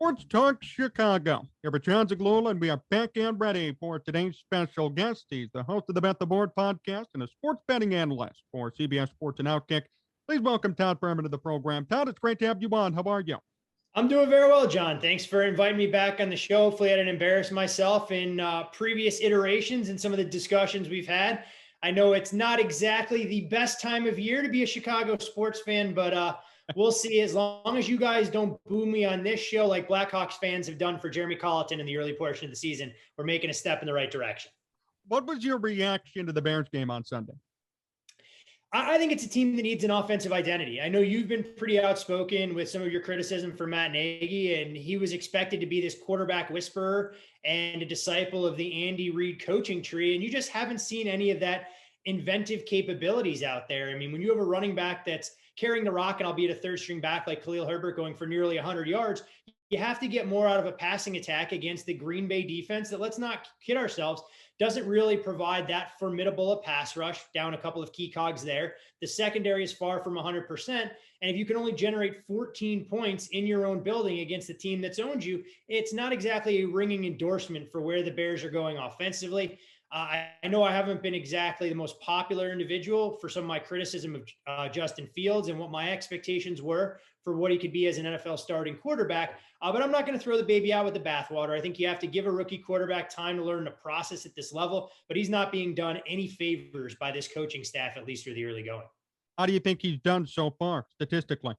Sports Talk Chicago. Here with Jon Zaghloul, and we are back and ready for today's special guest. He's the host of the Bet the Board podcast and a sports betting analyst for CBS Sports and OutKick. Please welcome Todd Fuhrman to the program. Todd, it's great to have you on. How are you? I'm doing very well, John. Thanks for inviting me back on the show. Hopefully I didn't embarrass myself in previous iterations and some of the discussions we've had. I know it's not exactly the best time of year to be a Chicago sports fan, but we'll see. As long as you guys don't boo me on this show like Blackhawks fans have done for Jeremy Colleton in the early portion of the season, we're making a step in the right direction. What was your reaction to the Bears game on Sunday? I think it's a team that needs an offensive identity. I know you've been pretty outspoken with some of your criticism for Matt Nagy, and he was expected to be this quarterback whisperer and a disciple of the Andy Reid coaching tree, and you just haven't seen any of that inventive capabilities out there. I mean, when you have a running back that's carrying the rock, and albeit a third string back like Khalil Herbert going for nearly 100 yards, you have to get more out of a passing attack against the Green Bay defense that, let's not kid ourselves, doesn't really provide that formidable a pass rush, down a couple of key cogs there. The secondary is far from 100%. And if you can only generate 14 points in your own building against the team that's owned you, it's not exactly a ringing endorsement for where the Bears are going offensively. I know I haven't been exactly the most popular individual for some of my criticism of Justin Fields and what my expectations were for what he could be as an NFL starting quarterback. But I'm not going to throw the baby out with the bathwater. I think you have to give a rookie quarterback time to learn the process at this level, but he's not being done any favors by this coaching staff, at least through the early going. How do you think he's done so far statistically?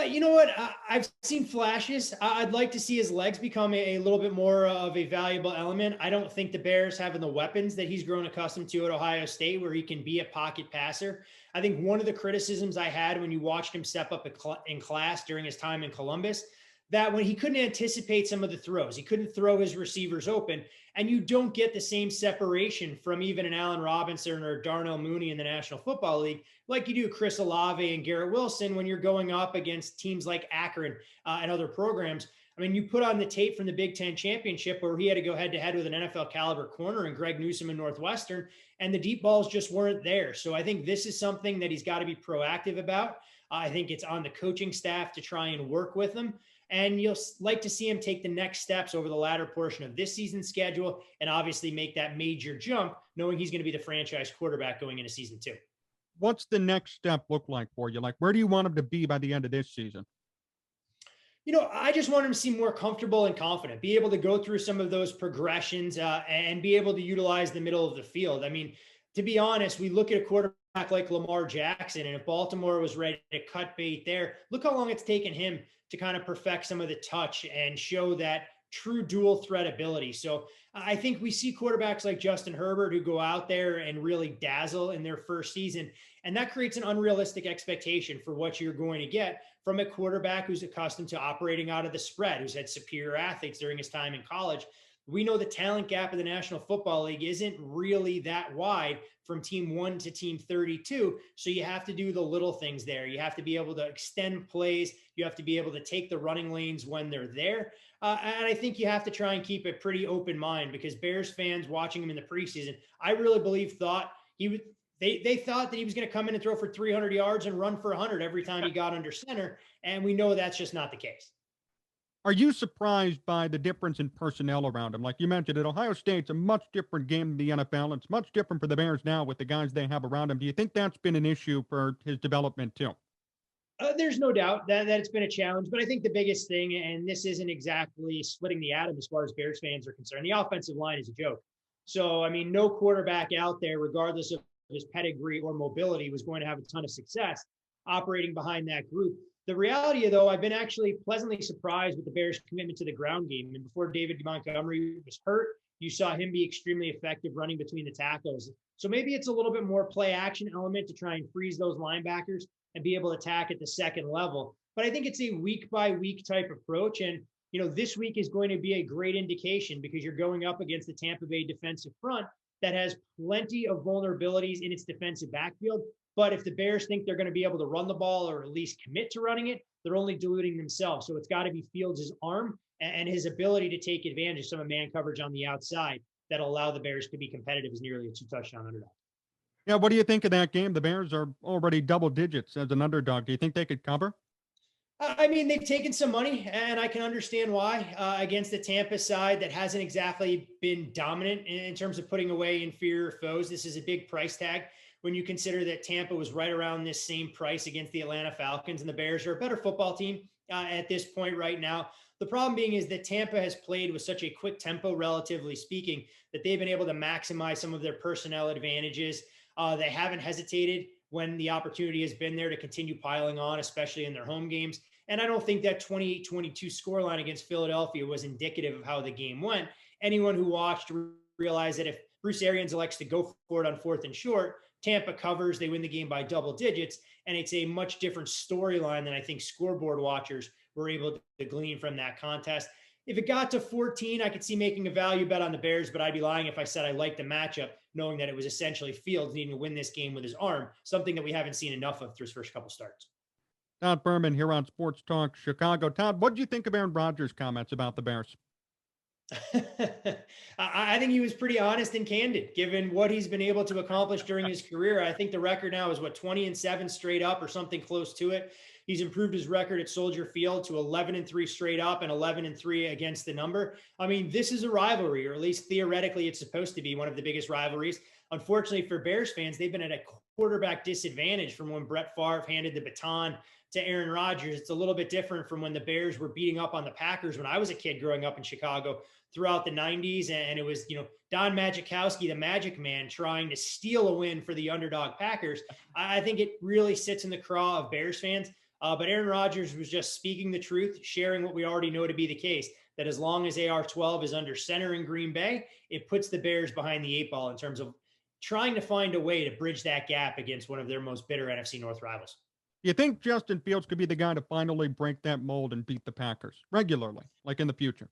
You know what? I've seen flashes. I'd like to see his legs become a little bit more of a valuable element. I don't think the Bears having the weapons that he's grown accustomed to at Ohio State, where he can be a pocket passer. I think one of the criticisms I had when you watched him step up in class during his time in Columbus, that when he couldn't anticipate some of the throws, he couldn't throw his receivers open, and you don't get the same separation from even an Allen Robinson or Darnell Mooney in the National Football League like you do Chris Olave and Garrett Wilson when you're going up against teams like Akron and other programs. I mean, you put on the tape from the Big Ten Championship where he had to go head-to-head with an NFL caliber corner and Greg Newsome in Northwestern, and the deep balls just weren't there. So I think this is something that he's got to be proactive about. I think it's on the coaching staff to try and work with them. And you'll like to see him take the next steps over the latter portion of this season's schedule and obviously make that major jump, knowing he's going to be the franchise quarterback going into season 2. What's the next step look like for you? Like, where do you want him to be by the end of this season? You know, I just want him to seem more comfortable and confident, be able to go through some of those progressions and be able to utilize the middle of the field. I mean, to be honest, we look at a quarterback like Lamar Jackson, and if Baltimore was ready to cut bait there, look how long it's taken him to kind of perfect some of the touch and show that true dual threat ability. So I think we see quarterbacks like Justin Herbert who go out there and really dazzle in their first season. And that creates an unrealistic expectation for what you're going to get from a quarterback who's accustomed to operating out of the spread, who's had superior athletes during his time in college. We know the talent gap of the National Football League isn't really that wide from team 1 to team 32. So you have to do the little things there. You have to be able to extend plays. You have to be able to take the running lanes when they're there. And I think you have to try and keep a pretty open mind, because Bears fans watching him in the preseason, I really believe they thought that he was going to come in and throw for 300 yards and run for 100 every time he got under center. And we know that's just not the case. Are you surprised by the difference in personnel around him? Like you mentioned, at Ohio State, it's a much different game than the NFL. It's much different for the Bears now with the guys they have around him. Do you think that's been an issue for his development too? There's no doubt that it's been a challenge, but I think the biggest thing, and this isn't exactly splitting the atom as far as Bears fans are concerned, the offensive line is a joke. So, I mean, no quarterback out there, regardless of his pedigree or mobility, was going to have a ton of success operating behind that group. The reality, though, I've been actually pleasantly surprised with the Bears' commitment to the ground game. And before David Montgomery was hurt, you saw him be extremely effective running between the tackles. So maybe it's a little bit more play action element to try and freeze those linebackers and be able to attack at the second level. But I think it's a week by week type approach. And, you know, this week is going to be a great indication because you're going up against the Tampa Bay defensive front that has plenty of vulnerabilities in its defensive backfield. But if the Bears think they're going to be able to run the ball or at least commit to running it, they're only diluting themselves. So it's got to be Fields' arm and his ability to take advantage of some of man coverage on the outside that'll allow the Bears to be competitive as nearly a 2-touchdown underdog. Yeah, what do you think of that game? The Bears are already double digits as an underdog. Do you think they could cover? I mean, they've taken some money, and I can understand why against the Tampa side that hasn't exactly been dominant in terms of putting away inferior foes. This is a big price tag when you consider that Tampa was right around this same price against the Atlanta Falcons, and the Bears are a better football team at this point right now. The problem being is that Tampa has played with such a quick tempo, relatively speaking, that they've been able to maximize some of their personnel advantages. They haven't hesitated when the opportunity has been there to continue piling on, especially in their home games. And I don't think that 28-22 scoreline against Philadelphia was indicative of how the game went. Anyone who watched realized that if Bruce Arians elects to go for it on 4th and short, Tampa covers, they win the game by double digits. And it's a much different storyline than I think scoreboard watchers were able to glean from that contest. If it got to 14, I could see making a value bet on the Bears, but I'd be lying if I said I liked the matchup, knowing that it was essentially Fields needing to win this game with his arm, something that we haven't seen enough of through his first couple starts. Todd Fuhrman here on Sports Talk Chicago. Todd, what did you think of Aaron Rodgers' comments about the Bears? I think he was pretty honest and candid, given what he's been able to accomplish during his career. I think the record now is 20-7 straight up or something close to it. He's improved his record at Soldier Field to 11-3 straight up and 11-3 against the number. I mean, this is a rivalry, or at least theoretically, it's supposed to be one of the biggest rivalries. Unfortunately for Bears fans, they've been at a quarterback disadvantage from when Brett Favre handed the baton to Aaron Rodgers. It's a little bit different from when the Bears were beating up on the Packers when I was a kid growing up in Chicago throughout the 90s. And it was, Don Majkowski, the Magic Man, trying to steal a win for the underdog Packers. I think it really sits in the craw of Bears fans. But Aaron Rodgers was just speaking the truth, sharing what we already know to be the case, that as long as AR-12 is under center in Green Bay, it puts the Bears behind the 8 ball in terms of trying to find a way to bridge that gap against one of their most bitter NFC North rivals. You think Justin Fields could be the guy to finally break that mold and beat the Packers regularly, like in the future?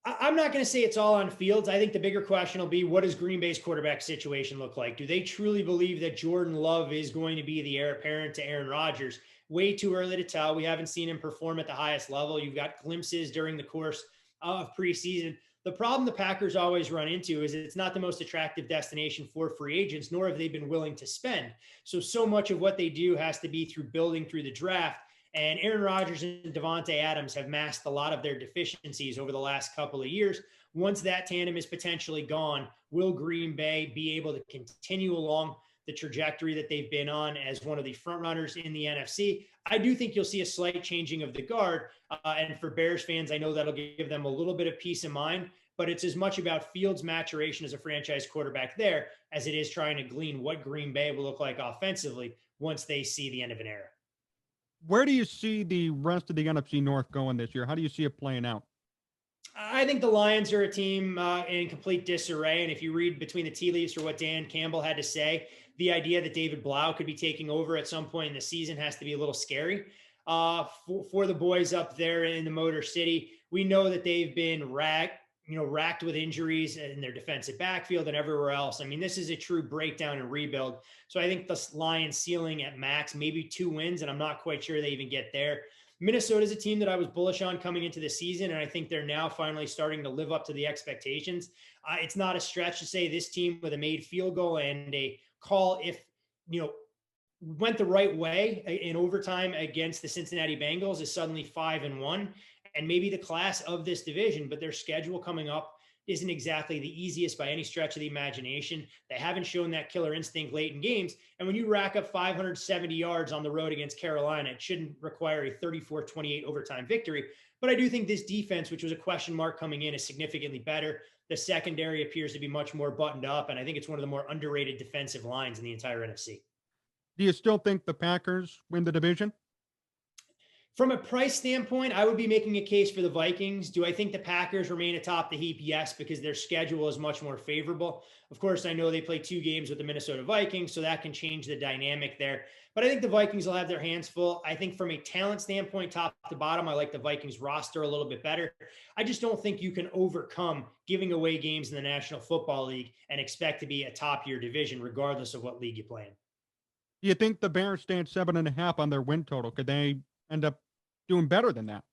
I'm not going to say it's all on Fields. I think the bigger question will be, what does Green Bay's quarterback situation look like? Do they truly believe that Jordan Love is going to be the heir apparent to Aaron Rodgers? Way too early to tell. We haven't seen him perform at the highest level. You've got glimpses during the course of preseason. The problem the Packers always run into is it's not the most attractive destination for free agents, nor have they been willing to spend. So much of what they do has to be through building through the draft. And Aaron Rodgers and Davante Adams have masked a lot of their deficiencies over the last couple of years. Once that tandem is potentially gone, will Green Bay be able to continue along the trajectory that they've been on as one of the front runners in the NFC? I do think you'll see a slight changing of the guard. And for Bears fans, I know that'll give them a little bit of peace of mind, but it's as much about Fields' maturation as a franchise quarterback there as it is trying to glean what Green Bay will look like offensively once they see the end of an era. Where do you see the rest of the NFC North going this year? How do you see it playing out? I think the Lions are a team in complete disarray. And if you read between the tea leaves for what Dan Campbell had to say, the idea that David Blau could be taking over at some point in the season has to be a little scary for the boys up there in the Motor City. We know that they've been racked with injuries in their defensive backfield and everywhere else. I mean, this is a true breakdown and rebuild. So I think the Lions ceiling at max, maybe 2 wins, and I'm not quite sure they even get there. Minnesota is a team that I was bullish on coming into the season, and I think they're now finally starting to live up to the expectations. It's not a stretch to say this team with a made field goal and a call, if went the right way in overtime against the Cincinnati Bengals, is suddenly 5-1, and maybe the class of this division, but their schedule coming up isn't exactly the easiest by any stretch of the imagination. They haven't shown that killer instinct late in games. And when you rack up 570 yards on the road against Carolina, it shouldn't require a 34-28 overtime victory. But I do think this defense, which was a question mark coming in, is significantly better. The secondary appears to be much more buttoned up, and I think it's one of the more underrated defensive lines in the entire NFC. Do you still think the Packers win the division? From a price standpoint, I would be making a case for the Vikings. Do I think the Packers remain atop the heap? Yes, because their schedule is much more favorable. Of course, I know they play 2 games with the Minnesota Vikings, so that can change the dynamic there. But I think the Vikings will have their hands full. I think from a talent standpoint, top to bottom, I like the Vikings roster a little bit better. I just don't think you can overcome giving away games in the National Football League and expect to be a top-tier division, regardless of what league you play in. Do you think the Bears stay at 7.5 on their win total? Could they end up doing better than that?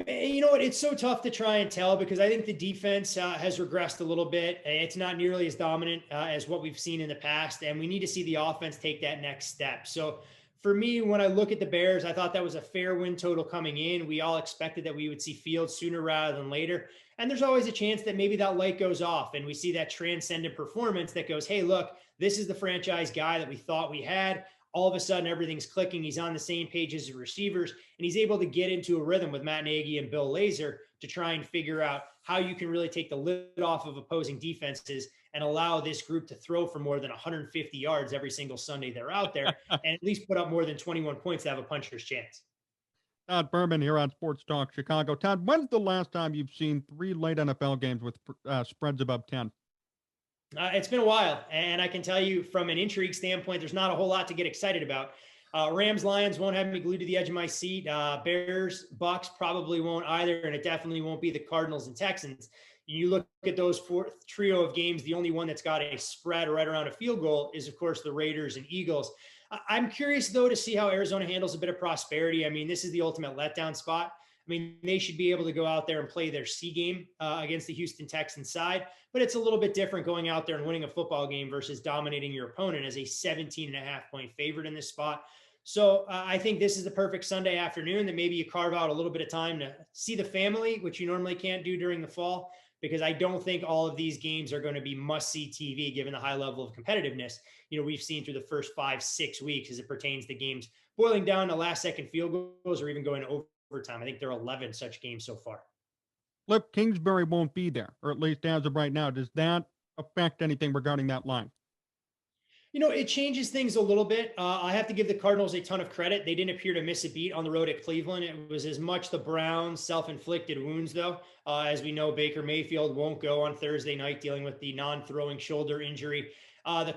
You know what? It's so tough to try and tell because I think the defense has regressed a little bit. It's not nearly as dominant as what we've seen in the past, and we need to see the offense take that next step. So for me, when I look at the Bears, I thought that was a fair win total coming in. We all expected that we would see Fields sooner rather than later. And there's always a chance that maybe that light goes off and we see that transcendent performance that goes, hey, look, this is the franchise guy that we thought we had. All of a sudden, everything's clicking. He's on the same page as the receivers, and he's able to get into a rhythm with Matt Nagy and Bill Lazor to try and figure out how you can really take the lid off of opposing defenses and allow this group to throw for more than 150 yards every single Sunday they're out there and at least put up more than 21 points to have a puncher's chance. Todd Fuhrman here on Sports Talk Chicago. Todd, when's the last time you've seen 3 late NFL games with spreads above 10? It's been a while, and I can tell you from an intrigue standpoint, there's not a whole lot to get excited about. Rams, Lions won't have me glued to the edge of my seat. Bears, Bucks probably won't either, and it definitely won't be the Cardinals and Texans. You look at those 4 trio of games, the only one that's got a spread right around a field goal is, of course, the Raiders and Eagles. I'm curious, though, to see how Arizona handles a bit of prosperity. I mean, this is the ultimate letdown spot. I mean, they should be able to go out there and play their C game against the Houston Texans side, but it's a little bit different going out there and winning a football game versus dominating your opponent as a 17.5-point favorite in this spot. So I think this is the perfect Sunday afternoon that maybe you carve out a little bit of time to see the family, which you normally can't do during the fall, because I don't think all of these games are going to be must-see TV given the high level of competitiveness, we've seen through the first 5-6 weeks as it pertains to games boiling down to last-second field goals or even going to overtime. I think there are 11 such games so far. Cliff Kingsbury won't be there, or at least as of right now. Does that affect anything regarding that line? It changes things a little bit. I have to give the Cardinals a ton of credit. They didn't appear to miss a beat on the road at Cleveland. It was as much the Browns' self-inflicted wounds, though. As we know, Baker Mayfield won't go on Thursday night dealing with the non-throwing shoulder injury. The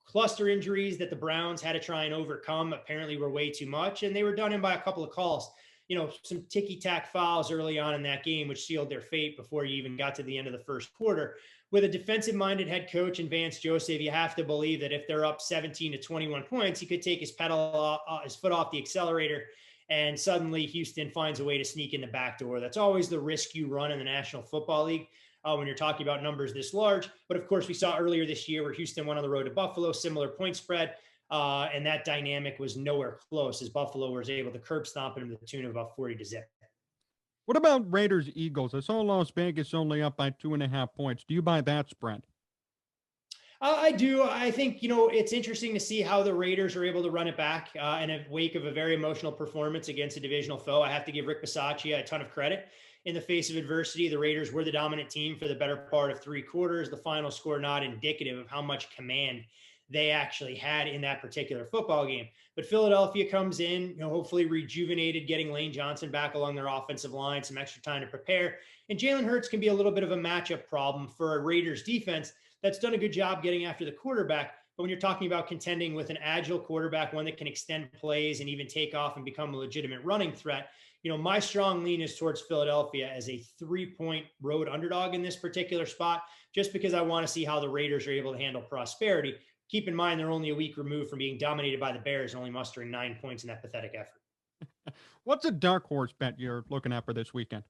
cluster injuries that the Browns had to try and overcome apparently were way too much, and they were done in by a couple of calls. Some ticky-tack fouls early on in that game, which sealed their fate before you even got to the end of the first quarter. With a defensive-minded head coach in Vance Joseph, you have to believe that if they're up 17 to 21 points, he could take his foot off the accelerator, and suddenly Houston finds a way to sneak in the back door. That's always the risk you run in the National Football League when you're talking about numbers this large. But, of course, we saw earlier this year where Houston went on the road to Buffalo, similar point spread, and that dynamic was nowhere close as Buffalo was able to curb stomp him to the tune of about 40-0. What about Raiders Eagles? I saw Las Vegas only up by 2.5 points. Do you buy that spread? I do. I think, it's interesting to see how the Raiders are able to run it back in a wake of a very emotional performance against a divisional foe. I have to give Rick Bisaccia a ton of credit. In the face of adversity, the Raiders were the dominant team for the better part of 3 quarters. The final score not indicative of how much command they actually had in that particular football game. But Philadelphia comes in, hopefully rejuvenated, getting Lane Johnson back along their offensive line, some extra time to prepare. And Jalen Hurts can be a little bit of a matchup problem for a Raiders defense that's done a good job getting after the quarterback. But when you're talking about contending with an agile quarterback, one that can extend plays and even take off and become a legitimate running threat, my strong lean is towards Philadelphia as a 3-point road underdog in this particular spot, just because I want to see how the Raiders are able to handle prosperity. Keep in mind, they're only a week removed from being dominated by the Bears, only mustering 9 points in that pathetic effort. What's a dark horse bet you're looking at for this weekend?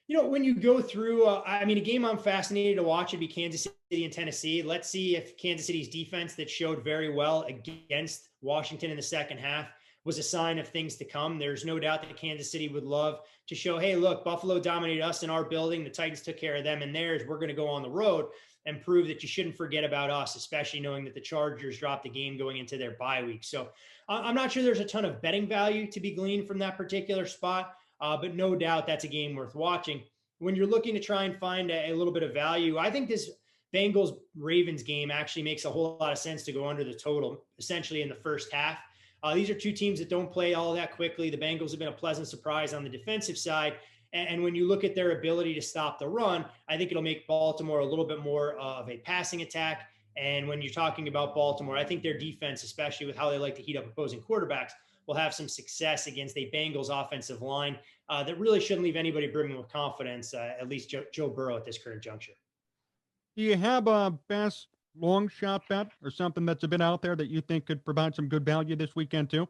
When you go through, a game I'm fascinated to watch would be Kansas City and Tennessee. Let's see if Kansas City's defense that showed very well against Washington in the second half was a sign of things to come. There's no doubt that Kansas City would love to show, hey, look, Buffalo dominated us in our building. The Titans took care of them in theirs. We're going to go on the road and prove that you shouldn't forget about us, especially knowing that the Chargers dropped the game going into their bye week. So I'm not sure there's a ton of betting value to be gleaned from that particular spot, but no doubt that's a game worth watching. When you're looking to try and find a little bit of value, I think this Bengals-Ravens game actually makes a whole lot of sense to go under the total, essentially in the first half. These are 2 teams that don't play all that quickly. The Bengals have been a pleasant surprise on the defensive side. And when you look at their ability to stop the run, I think it'll make Baltimore a little bit more of a passing attack. And when you're talking about Baltimore, I think their defense, especially with how they like to heat up opposing quarterbacks, will have some success against a Bengals offensive line that really shouldn't leave anybody brimming with confidence, at least Joe Burrow at this current juncture. Do you have a best long shot bet or something that's a bit out there that you think could provide some good value this weekend too?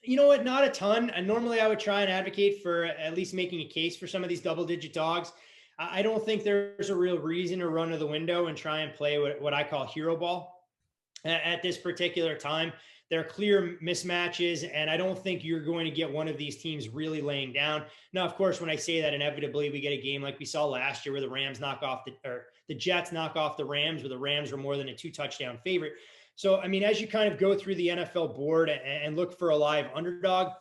You know what? Not a ton. And normally I would try and advocate for at least making a case for some of these double-digit dogs. I don't think there's a real reason to run to the window and try and play what I call hero ball at this particular time. there are clear mismatches, and I don't think you're going to get one of these teams really laying down. Now, of course, when I say that, inevitably we get a game like we saw last year where the Jets knock off the Rams, where the Rams were more than a 2-touchdown favorite. So, I mean, as you kind of go through the NFL board and look for a live underdog,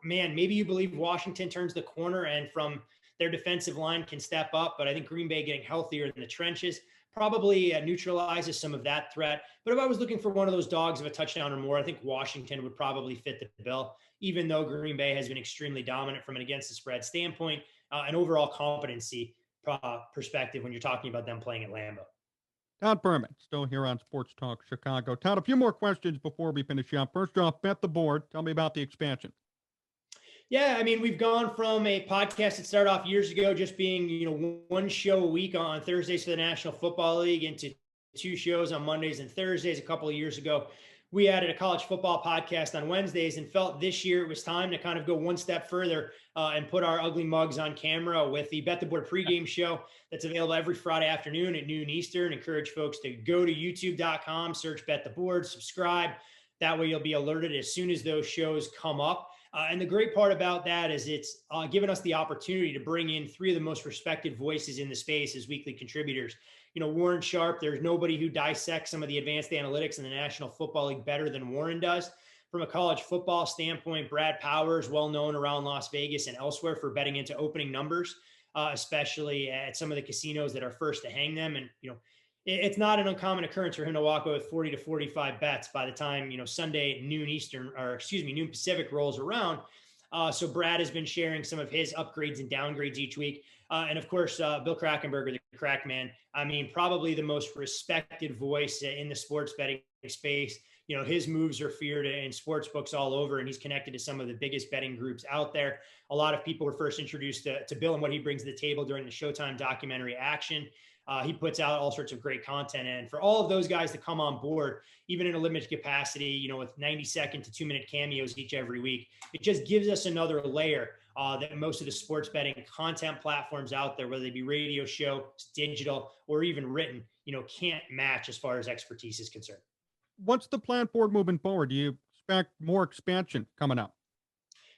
man, maybe you believe Washington turns the corner and from their defensive line can step up. But I think Green Bay getting healthier in the trenches probably neutralizes some of that threat. But if I was looking for one of those dogs of a touchdown or more, I think Washington would probably fit the bill, even though Green Bay has been extremely dominant from an against the spread standpoint and overall competency perspective when you're talking about them playing at Lambeau. Todd Fuhrman, still here on Sports Talk Chicago. Todd, a few more questions before we finish up. First off, bet the board. Tell me about the expansion. Yeah, I mean, we've gone from a podcast that started off years ago, just being, one show a week on Thursdays for the National Football League, into 2 shows on Mondays and Thursdays. A couple of years ago, we added a college football podcast on Wednesdays and felt this year it was time to kind of go one step further and put our ugly mugs on camera with the Bet the Board pregame show that's available every Friday afternoon at noon Eastern. Encourage folks to go to youtube.com, search Bet the Board, subscribe. That way you'll be alerted as soon as those shows come up. And the great part about that is it's given us the opportunity to bring in 3 of the most respected voices in the space as weekly contributors. Warren Sharp, there's nobody who dissects some of the advanced analytics in the National Football League better than Warren does. From a college football standpoint, Brad Powers, well known around Las Vegas and elsewhere for betting into opening numbers, especially at some of the casinos that are first to hang them. And, it's not an uncommon occurrence for him to walk away with 40 to 45 bets by the time, Sunday noon Pacific rolls around. So Brad has been sharing some of his upgrades and downgrades each week. And of course, Bill Krackenberger, the Crack Man, I mean, probably the most respected voice in the sports betting space. His moves are feared in sports books all over, and he's connected to some of the biggest betting groups out there. A lot of people were first introduced to Bill and what he brings to the table during the Showtime documentary Action. He puts out all sorts of great content. And for all of those guys to come on board, even in a limited capacity, with 90-second to 2-minute cameos each every week, it just gives us another layer that most of the sports betting content platforms out there, whether they be radio show, digital, or even written, can't match as far as expertise is concerned. What's the plan for it moving forward? Do you expect more expansion coming up?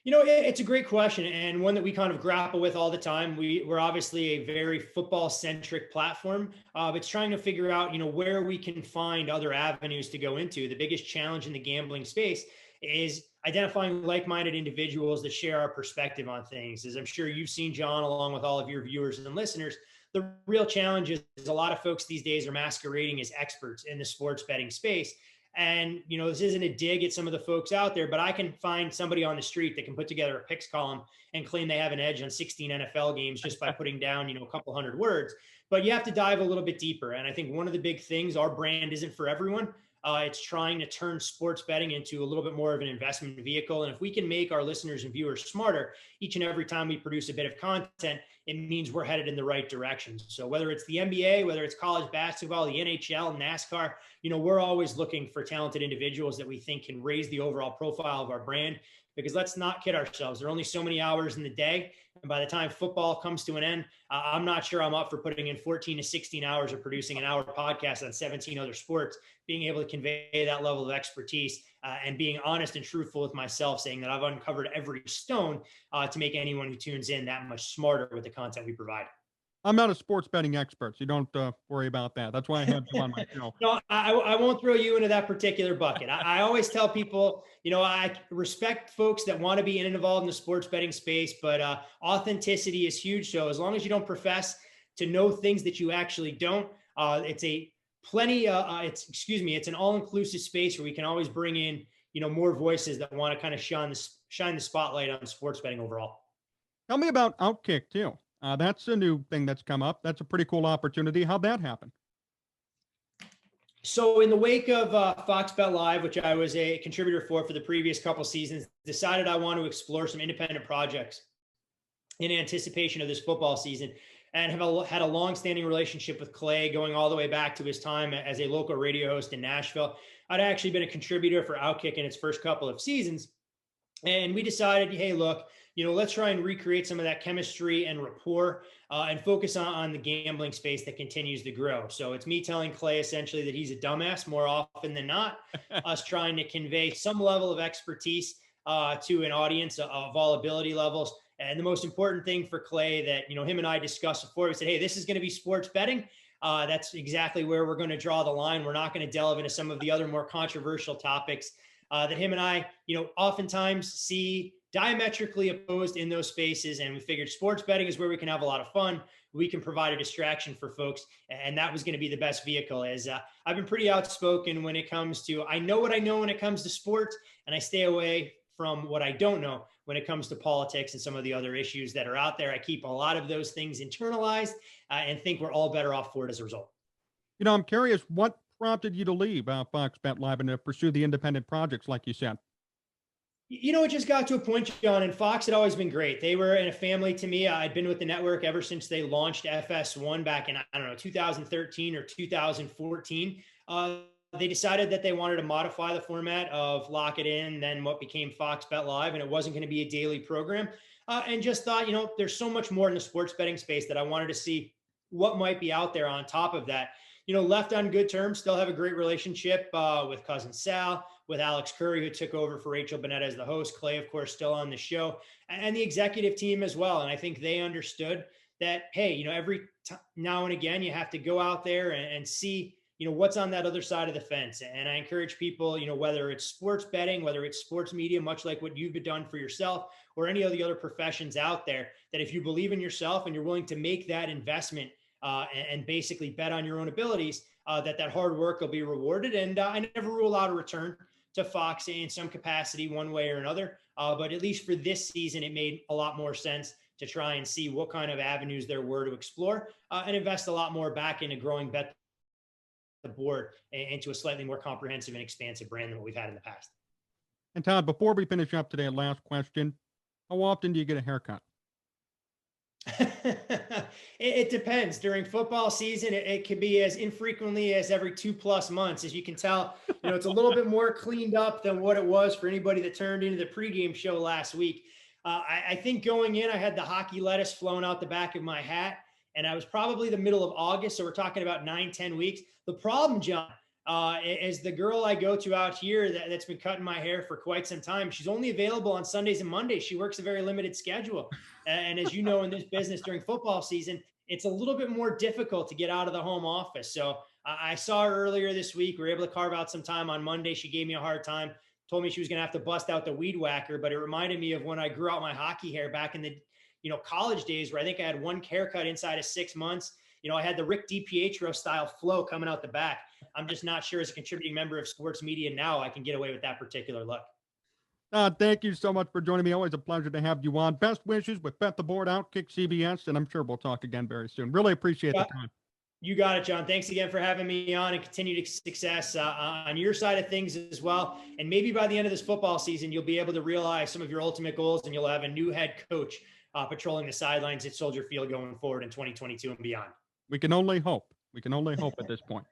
It's a great question and one that we kind of grapple with all the time. We're obviously a very football-centric platform, but it's trying to figure out, where we can find other avenues to go into. The biggest challenge in the gambling space is identifying like-minded individuals that share our perspective on things. As I'm sure you've seen, John, along with all of your viewers and listeners, the real challenge is a lot of folks these days are masquerading as experts in the sports betting space. And, this isn't a dig at some of the folks out there, but I can find somebody on the street that can put together a picks column and claim they have an edge on 16 NFL games just by putting down, a couple hundred words. But you have to dive a little bit deeper. And I think one of the big things, our brand isn't for everyone. It's trying to turn sports betting into a little bit more of an investment vehicle. And if we can make our listeners and viewers smarter each and every time we produce a bit of content, it means we're headed in the right direction. So whether it's the NBA, whether it's college basketball, the NHL, NASCAR, we're always looking for talented individuals that we think can raise the overall profile of our brand. Because let's not kid ourselves. There are only so many hours in the day. And by the time football comes to an end, I'm not sure I'm up for putting in 14 to 16 hours of producing an hour podcast on 17 other sports, being able to convey that level of expertise and being honest and truthful with myself, saying that I've uncovered every stone to make anyone who tunes in that much smarter with the content we provide. I'm not a sports betting expert, so you don't worry about that. That's why I have you on my show. No, I won't throw you into that particular bucket. I always tell people, I respect folks that want to be in and involved in the sports betting space, but authenticity is huge. So as long as you don't profess to know things that you actually don't, it's an all-inclusive space where we can always bring in, more voices that want to kind of shine the spotlight on sports betting overall. Tell me about OutKick too. That's a new thing that's come up. That's a pretty cool opportunity. How'd that happen? So in the wake of Fox Bet Live, which I was a contributor for the previous couple seasons, decided I want to explore some independent projects in anticipation of this football season, and have had a long-standing relationship with Clay going all the way back to his time as a local radio host in Nashville. I'd actually been a contributor for OutKick in its first couple of seasons. And we decided, hey, look, let's try and recreate some of that chemistry and rapport and focus on the gambling space that continues to grow. So it's me telling Clay essentially that he's a dumbass more often than not, us trying to convey some level of expertise to an audience of all ability levels. And the most important thing for Clay that, him and I discussed before, we said, hey, this is going to be sports betting. That's exactly where we're going to draw the line. We're not going to delve into some of the other more controversial topics that him and I, oftentimes see diametrically opposed in those spaces. And we figured sports betting is where we can have a lot of fun. We can provide a distraction for folks. And that was going to be the best vehicle. As I've been pretty outspoken when it comes to, I know what I know when it comes to sports, and I stay away from what I don't know when it comes to politics and some of the other issues that are out there. I keep a lot of those things internalized and think we're all better off for it as a result. I'm curious, what prompted you to leave Fox Bet Live and to pursue the independent projects, like you said? It just got to a point, John, and Fox had always been great. They were in a family to me. I'd been with the network ever since they launched FS1 back in, 2013 or 2014. They decided that they wanted to modify the format of Lock It In, then what became Fox Bet Live, and it wasn't going to be a daily program. And just thought, there's so much more in the sports betting space that I wanted to see what might be out there on top of that. Left on good terms, still have a great relationship with cousin Sal, with Alex Curry, who took over for Rachel Bonnetta as the host. Clay, of course, still on the show, and the executive team as well. And I think they understood that, hey, every now and again, you have to go out there and see, what's on that other side of the fence. And I encourage people, whether it's sports betting, whether it's sports media, much like what you've done for yourself or any of the other professions out there, that if you believe in yourself and you're willing to make that investment and basically bet on your own abilities, that hard work will be rewarded. And I never rule out a return to Fox in some capacity, one way or another. But at least for this season, it made a lot more sense to try and see what kind of avenues there were to explore and invest a lot more back into growing Bet the board into a slightly more comprehensive and expansive brand than what we've had in the past. And Todd, before we finish up today, last question: how often do you get a haircut? It depends. During football season, it can be as infrequently as every 2+ months. As you can tell, it's a little bit more cleaned up than what it was for anybody that turned into the pregame show last week. I think going in, I had the hockey lettuce flowing out the back of my hat, and I was probably the middle of August. So we're talking about 9-10 weeks. The problem, John, is the girl I go to out here that's been cutting my hair for quite some time. She's only available on Sundays and Mondays. She works a very limited schedule. And as you know, in this business during football season, it's a little bit more difficult to get out of the home office. So I saw her earlier this week. We were able to carve out some time on Monday. She gave me a hard time, told me she was going to have to bust out the weed whacker, but it reminded me of when I grew out my hockey hair back in the college days, where I think I had one haircut inside of 6 months. I had the Rick DiPietro style flow coming out the back. I'm just not sure as a contributing member of sports media now I can get away with that particular look. Thank you so much for joining me. Always a pleasure to have you on. Best wishes with Bet the Board, OutKick, CBS, and I'm sure we'll talk again very soon. Really appreciate the time. You got it, John. Thanks again for having me on, and continued success on your side of things as well. And maybe by the end of this football season, you'll be able to realize some of your ultimate goals, and you'll have a new head coach patrolling the sidelines at Soldier Field going forward in 2022 and beyond. We can only hope. We can only hope at this point.